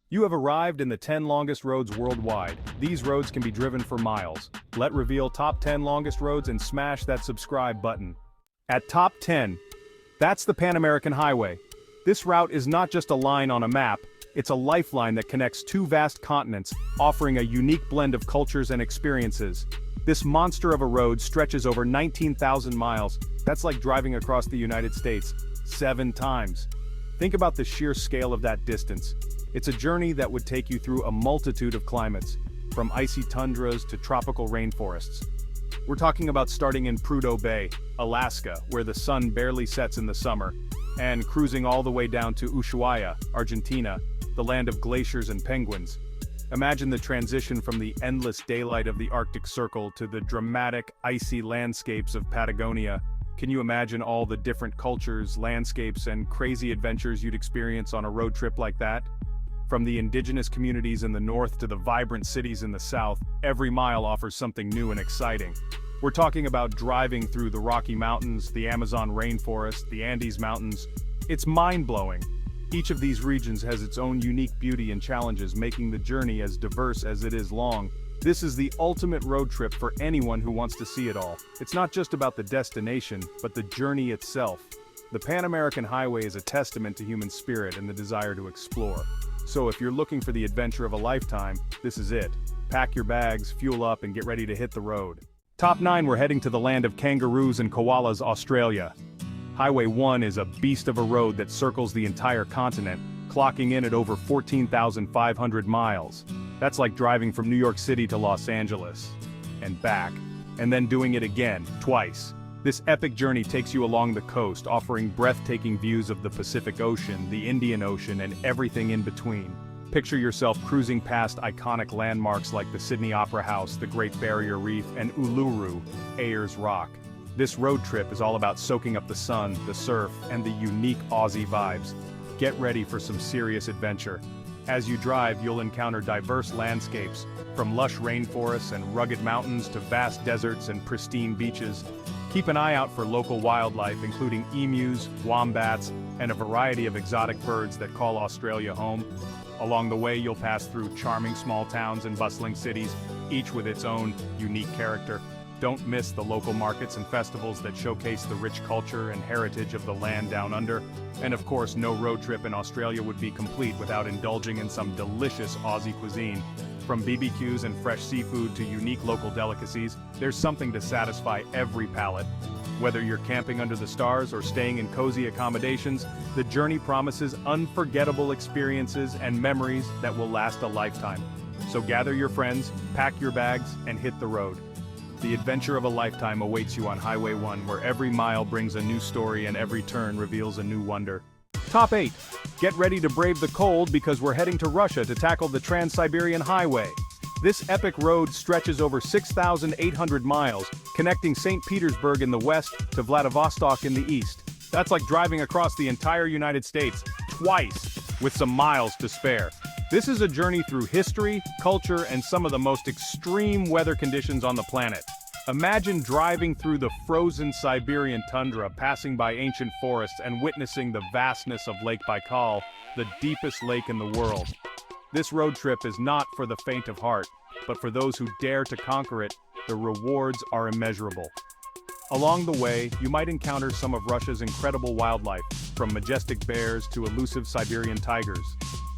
You have arrived in the 10 longest roads worldwide. These roads can be driven for miles. Let's reveal top 10 longest roads and smash that subscribe button. At top 10, that's the Pan American Highway. This route is not just a line on a map, it's a lifeline that connects two vast continents, offering a unique blend of cultures and experiences. This monster of a road stretches over 19,000 miles. That's like driving across the United States 7 times. Think about the sheer scale of that distance. It's a journey that would take you through a multitude of climates, from icy tundras to tropical rainforests. We're talking about starting in Prudhoe Bay, Alaska, where the sun barely sets in the summer, and cruising all the way down to Ushuaia, Argentina, the land of glaciers and penguins. Imagine the transition from the endless daylight of the Arctic Circle to the dramatic, icy landscapes of Patagonia. Can you imagine all the different cultures, landscapes, and crazy adventures you'd experience on a road trip like that? From the indigenous communities in the north to the vibrant cities in the south, every mile offers something new and exciting. We're talking about driving through the Rocky Mountains, the Amazon rainforest, the Andes Mountains. It's mind-blowing. Each of these regions has its own unique beauty and challenges, making the journey as diverse as it is long. This is the ultimate road trip for anyone who wants to see it all. It's not just about the destination, but the journey itself. The Pan American Highway is a testament to human spirit and the desire to explore. So if you're looking for the adventure of a lifetime, this is it. Pack your bags, fuel up, and get ready to hit the road. Top 9, we're heading to the land of kangaroos and koalas, Australia. Highway 1 is a beast of a road that circles the entire continent, clocking in at over 14,500 miles. That's like driving from New York City to Los Angeles and back, and then doing it again, twice. This epic journey takes you along the coast, offering breathtaking views of the Pacific Ocean, the Indian Ocean, and everything in between. Picture yourself cruising past iconic landmarks like the Sydney Opera House, the Great Barrier Reef, and Uluru, Ayers Rock. This road trip is all about soaking up the sun, the surf, and the unique Aussie vibes. Get ready for some serious adventure. As you drive, you'll encounter diverse landscapes, from lush rainforests and rugged mountains to vast deserts and pristine beaches. Keep an eye out for local wildlife, including emus, wombats, and a variety of exotic birds that call Australia home. Along the way, you'll pass through charming small towns and bustling cities, each with its own unique character. Don't miss the local markets and festivals that showcase the rich culture and heritage of the land down under. And of course, no road trip in Australia would be complete without indulging in some delicious Aussie cuisine. From BBQs and fresh seafood to unique local delicacies, there's something to satisfy every palate. Whether you're camping under the stars or staying in cozy accommodations, the journey promises unforgettable experiences and memories that will last a lifetime. So gather your friends, pack your bags, and hit the road. The adventure of a lifetime awaits you on Highway 1, where every mile brings a new story and every turn reveals a new wonder. Top 8. Get ready to brave the cold because we're heading to Russia to tackle the Trans-Siberian Highway. This epic road stretches over 6,800 miles, connecting St. Petersburg in the west to Vladivostok in the east. That's like driving across the entire United States, twice, with some miles to spare. This is a journey through history, culture, and some of the most extreme weather conditions on the planet. Imagine driving through the frozen Siberian tundra, passing by ancient forests, and witnessing the vastness of Lake Baikal, the deepest lake in the world. This road trip is not for the faint of heart, but for those who dare to conquer it. The rewards are immeasurable. Along the way, you might encounter some of Russia's incredible wildlife, from majestic bears to elusive Siberian tigers.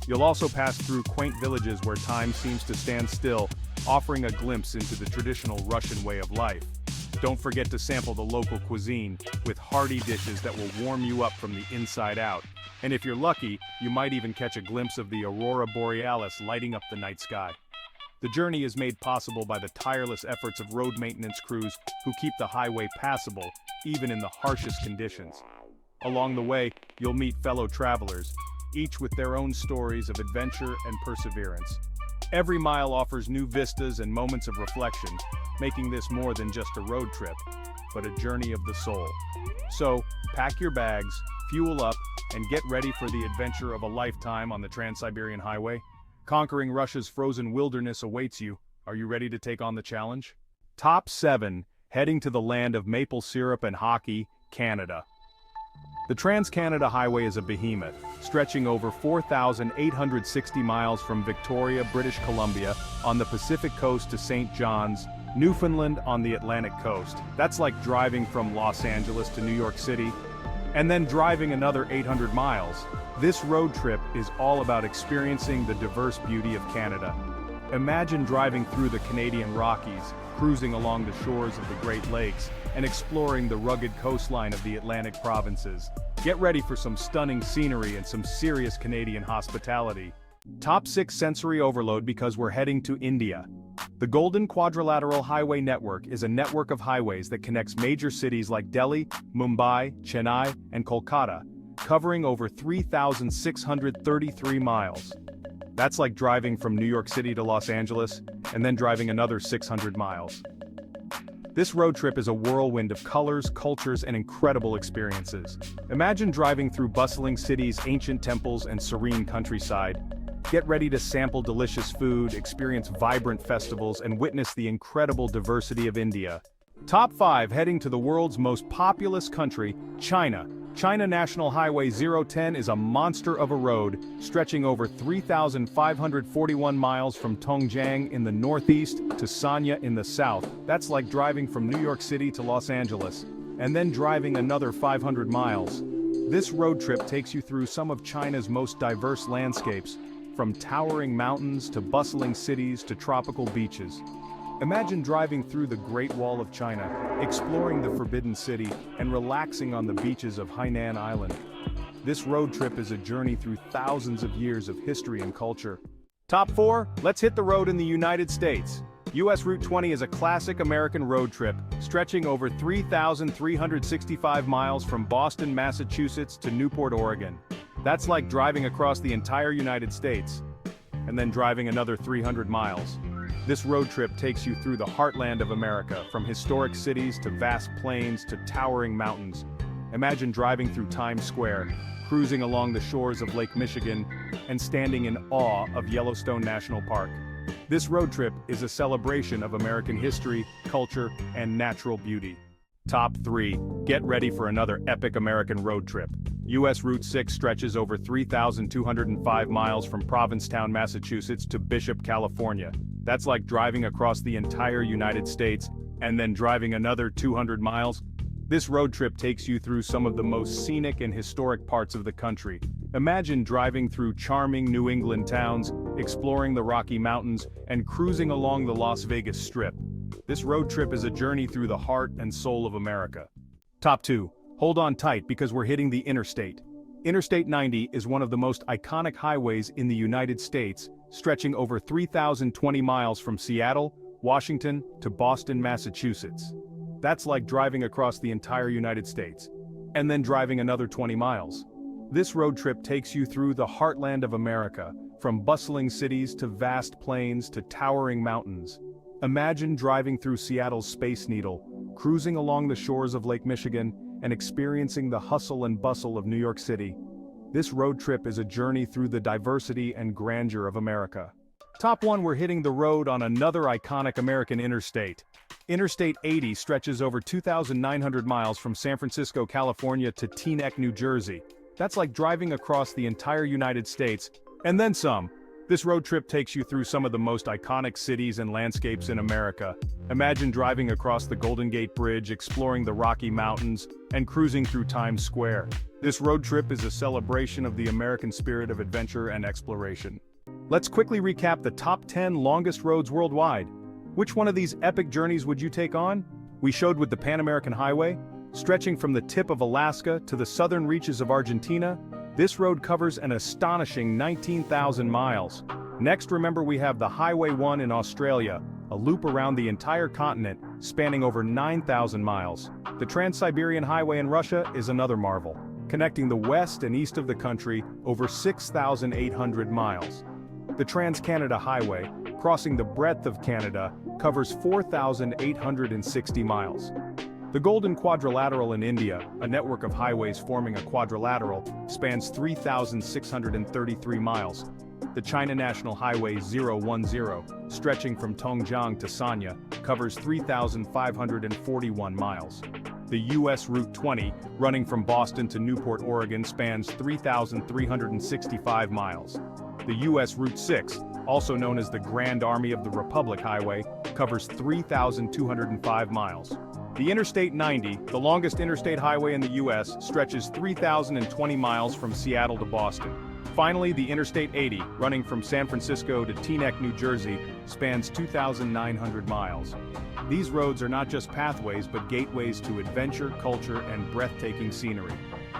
You'll also pass through quaint villages where time seems to stand still, offering a glimpse into the traditional Russian way of life. Don't forget to sample the local cuisine, with hearty dishes that will warm you up from the inside out. And if you're lucky, you might even catch a glimpse of the Aurora Borealis lighting up the night sky. The journey is made possible by the tireless efforts of road maintenance crews who keep the highway passable, even in the harshest conditions. Along the way, you'll meet fellow travelers, each with their own stories of adventure and perseverance. Every mile offers new vistas and moments of reflection, making this more than just a road trip, but a journey of the soul. So, pack your bags, fuel up, and get ready for the adventure of a lifetime on the Trans-Siberian Highway. Conquering Russia's frozen wilderness awaits you. Are you ready to take on the challenge? Top 7. Heading to the land of maple syrup and hockey, Canada. The Trans-Canada Highway is a behemoth, stretching over 4,860 miles from Victoria, British Columbia, on the Pacific coast to St. John's, Newfoundland on the Atlantic coast. That's like driving from Los Angeles to New York City, and then driving another 800 miles. This road trip is all about experiencing the diverse beauty of Canada. Imagine driving through the Canadian Rockies, cruising along the shores of the Great Lakes, and exploring the rugged coastline of the Atlantic provinces. Get ready for some stunning scenery and some serious Canadian hospitality. Top 6 sensory overload because we're heading to India. The Golden Quadrilateral Highway Network is a network of highways that connects major cities like Delhi, Mumbai, Chennai, and Kolkata, covering over 3,633 miles. That's like driving from New York City to Los Angeles, and then driving another 600 miles. This road trip is a whirlwind of colors, cultures, and incredible experiences. Imagine driving through bustling cities, ancient temples, and serene countryside. Get ready to sample delicious food, experience vibrant festivals, and witness the incredible diversity of India. Top 5 heading to the world's most populous country, China. China National Highway 010 is a monster of a road, stretching over 3,541 miles from Tongjiang in the northeast to Sanya in the south. That's like driving from New York City to Los Angeles, and then driving another 500 miles. This road trip takes you through some of China's most diverse landscapes, from towering mountains to bustling cities to tropical beaches. Imagine driving through the Great Wall of China, exploring the Forbidden City, and relaxing on the beaches of Hainan Island. This road trip is a journey through thousands of years of history and culture. Top 4, let's hit the road in the United States. US Route 20 is a classic American road trip, stretching over 3,365 miles from Boston, Massachusetts to Newport, Oregon. That's like driving across the entire United States, and then driving another 300 miles. This road trip takes you through the heartland of America, from historic cities to vast plains to towering mountains. Imagine driving through Times Square, cruising along the shores of Lake Michigan, and standing in awe of Yellowstone National Park. This road trip is a celebration of American history, culture, and natural beauty. Top 3. Get ready for another epic American road trip. US Route 6 stretches over 3,205 miles from Provincetown, Massachusetts to Bishop, California. That's like driving across the entire United States, and then driving another 200 miles. This road trip takes you through some of the most scenic and historic parts of the country. Imagine driving through charming New England towns, exploring the Rocky Mountains, and cruising along the Las Vegas Strip. This road trip is a journey through the heart and soul of America. Top 2. Hold on tight because we're hitting the interstate. Interstate 90 is one of the most iconic highways in the United States, stretching over 3,020 miles from Seattle, Washington, to Boston, Massachusetts. That's like driving across the entire United States, and then driving another 20 miles. This road trip takes you through the heartland of America, from bustling cities to vast plains to towering mountains. Imagine driving through Seattle's Space Needle, cruising along the shores of Lake Michigan, and experiencing the hustle and bustle of New York City. This road trip is a journey through the diversity and grandeur of America. Top 1, we're hitting the road on another iconic American interstate. Interstate 80 stretches over 2,900 miles from San Francisco, California to Teaneck, New Jersey. That's like driving across the entire United States, and then some. This road trip takes you through some of the most iconic cities and landscapes in America. Imagine driving across the Golden Gate Bridge, exploring the Rocky Mountains, and cruising through Times Square. This road trip is a celebration of the American spirit of adventure and exploration. Let's quickly recap the top 10 longest roads worldwide. Which one of these epic journeys would you take on? We showed with the Pan American Highway, stretching from the tip of Alaska to the southern reaches of Argentina. This road covers an astonishing 19,000 miles. Next, remember, we have the Highway 1 in Australia, a loop around the entire continent, spanning over 9,000 miles. The Trans-Siberian Highway in Russia is another marvel, connecting the west and east of the country over 6,800 miles. The Trans-Canada Highway, crossing the breadth of Canada, covers 4,860 miles. The Golden Quadrilateral in India, a network of highways forming a quadrilateral, spans 3,633 miles. The China National Highway 010, stretching from Tongjiang to Sanya, covers 3,541 miles. The U.S. Route 20, running from Boston to Newport, Oregon, spans 3,365 miles. The U.S. Route 6, also known as the Grand Army of the Republic Highway, covers 3,205 miles. The Interstate 90, the longest interstate highway in the U.S., stretches 3,020 miles from Seattle to Boston. Finally, the Interstate 80, running from San Francisco to Teaneck, New Jersey, spans 2,900 miles. These roads are not just pathways but gateways to adventure, culture, and breathtaking scenery.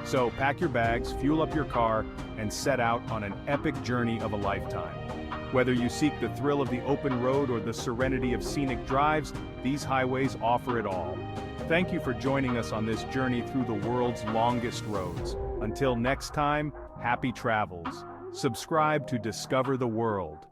So pack your bags, fuel up your car, and set out on an epic journey of a lifetime. Whether you seek the thrill of the open road or the serenity of scenic drives, these highways offer it all. Thank you for joining us on this journey through the world's longest roads. Until next time, happy travels. Subscribe to discover the world.